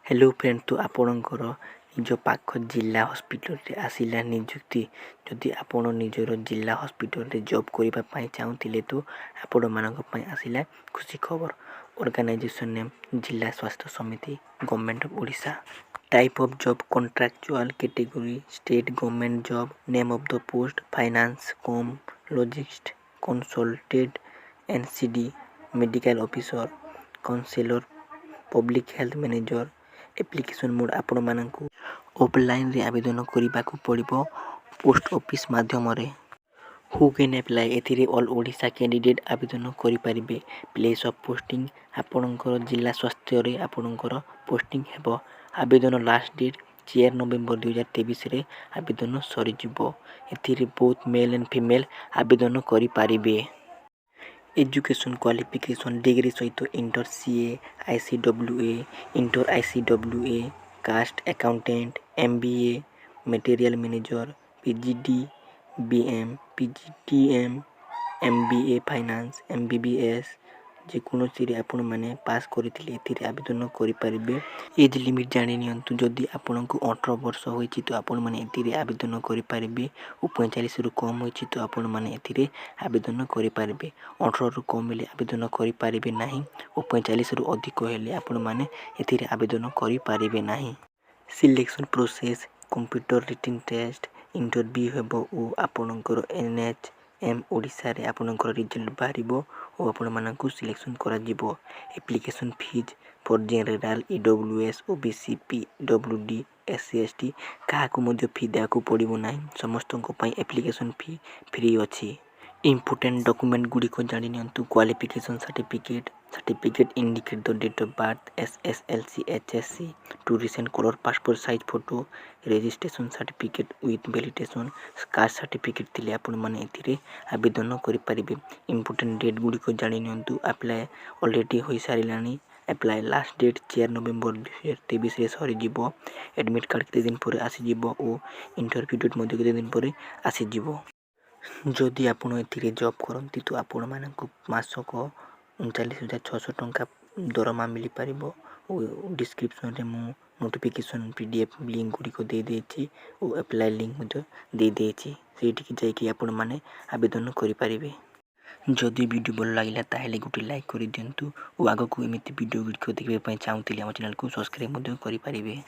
Hello friend, तो आपणकर निज पाख जिला हॉस्पिटल रे आसिला नियुक्ति। जदि आपण निजर जिला हॉस्पिटल रे जॉब करने चाहूले तो आपण मानक आसिला खुशी खबर। ऑर्गेनाइजेशन नेम जिला स्वास्थ्य समिति, government of Odisha. Type of job contractual category state government job. Name of the post finance cum logistic consultant NCD medical officer counsellor public health manager. Application mode आपण मानकु ऑफलाइन रे आवेदन करने को पड़िबो पोस्ट ऑफिस माध्यम रे। हु कैन अप्लाई एथिरे all Odisha candidate आवेदन करि परिबे। प्लेस ऑफ पोस्टिंग आपणकर जिला स्वास्थ्य रे आपणकर पोस्टिंग हेबो। आवेदन लास्ट डेट 4 नवेम्बर 2023 रे आवेदन सरी जिवो। एथिरे बोथ मेल एंड फीमेल आवेदन करि परिबे। एजुकेशन क्वालिफिकेशन डिग्री सहित inter CA ICWA inter ICWA cost accountant MBA material manager PGD BM PGTM MBA finance MBBS जेकोसी आपण मैंने पास करथिले एथिरे आवेदन करि परिबे। एज लिमिट जानि नियंतु। जदि आपनको 18 वर्ष होइछि तो आपण माने एथिरे आवेदन करि परिबे। 45 रु कम होइछि तो आपण माने एथिरे आवेदन करि परिबे। 18 रु कम हेले आवेदन करि परिबे नाही और 45 रु अधिक हेले आपण माने एथिरे आवेदन करि परिबे नाही। Selection process computer written test interview हेबो ओ आपणकर एनएचएम ओडिशा रे आपणकर रिजल्ट बाहरिबो और आपण मानकु सिलेक्शन करा जिवो। Application fees for general EWS OBC PWD SC ST काहाकु मध्ये फी देआकु पड़िबो नाही। समस्तक पई एप्लिकेशन फी फ्री अछि। इम्पोर्टेंट डॉक्यूमेंट गुडी को जानि नियंतु। Qualification certificate certificate indicate the date of birth SSLC HSC two recent colour passport size photo registration certificate with validation caste certificate थिले आपण माने एथिरे आवेदन करि परिबे। इम्पोर्टेंट डेट गुडी को जानि नियंतु। अप्लाई ऑलरेडी होई सारिलानी। अप्लाई लास्ट डेट 4 नवेम्बर 2023 रे सरी जिवो। एडमिट कार्ड केते दिन पर आसी जिवो और इंटरव्यू डेट मध्ये केते दिन पर आसी जिवो। जदि आपण एथिरे जॉब करंती तो आपण मानकु मासक 39,600 टंका दरमा मिली पारिबो। डिस्क्रिप्शन रे मु नोटिफिकेशन पीडीएफ लिंक गुडी को दे देछि और अप्लाई लिंक मध्ये दे देछि। सेठी कि जाय कि आपण माने आवेदन करि परिबे। जदि वीडियो भल लागिला ताहेले गुटी लाइक करि दियंतु और आगो को एमिति वीडियो गुडी को देखबे पय चाहूतिले हम चैनल को सब्सक्राइब मध्ये करि परिबे।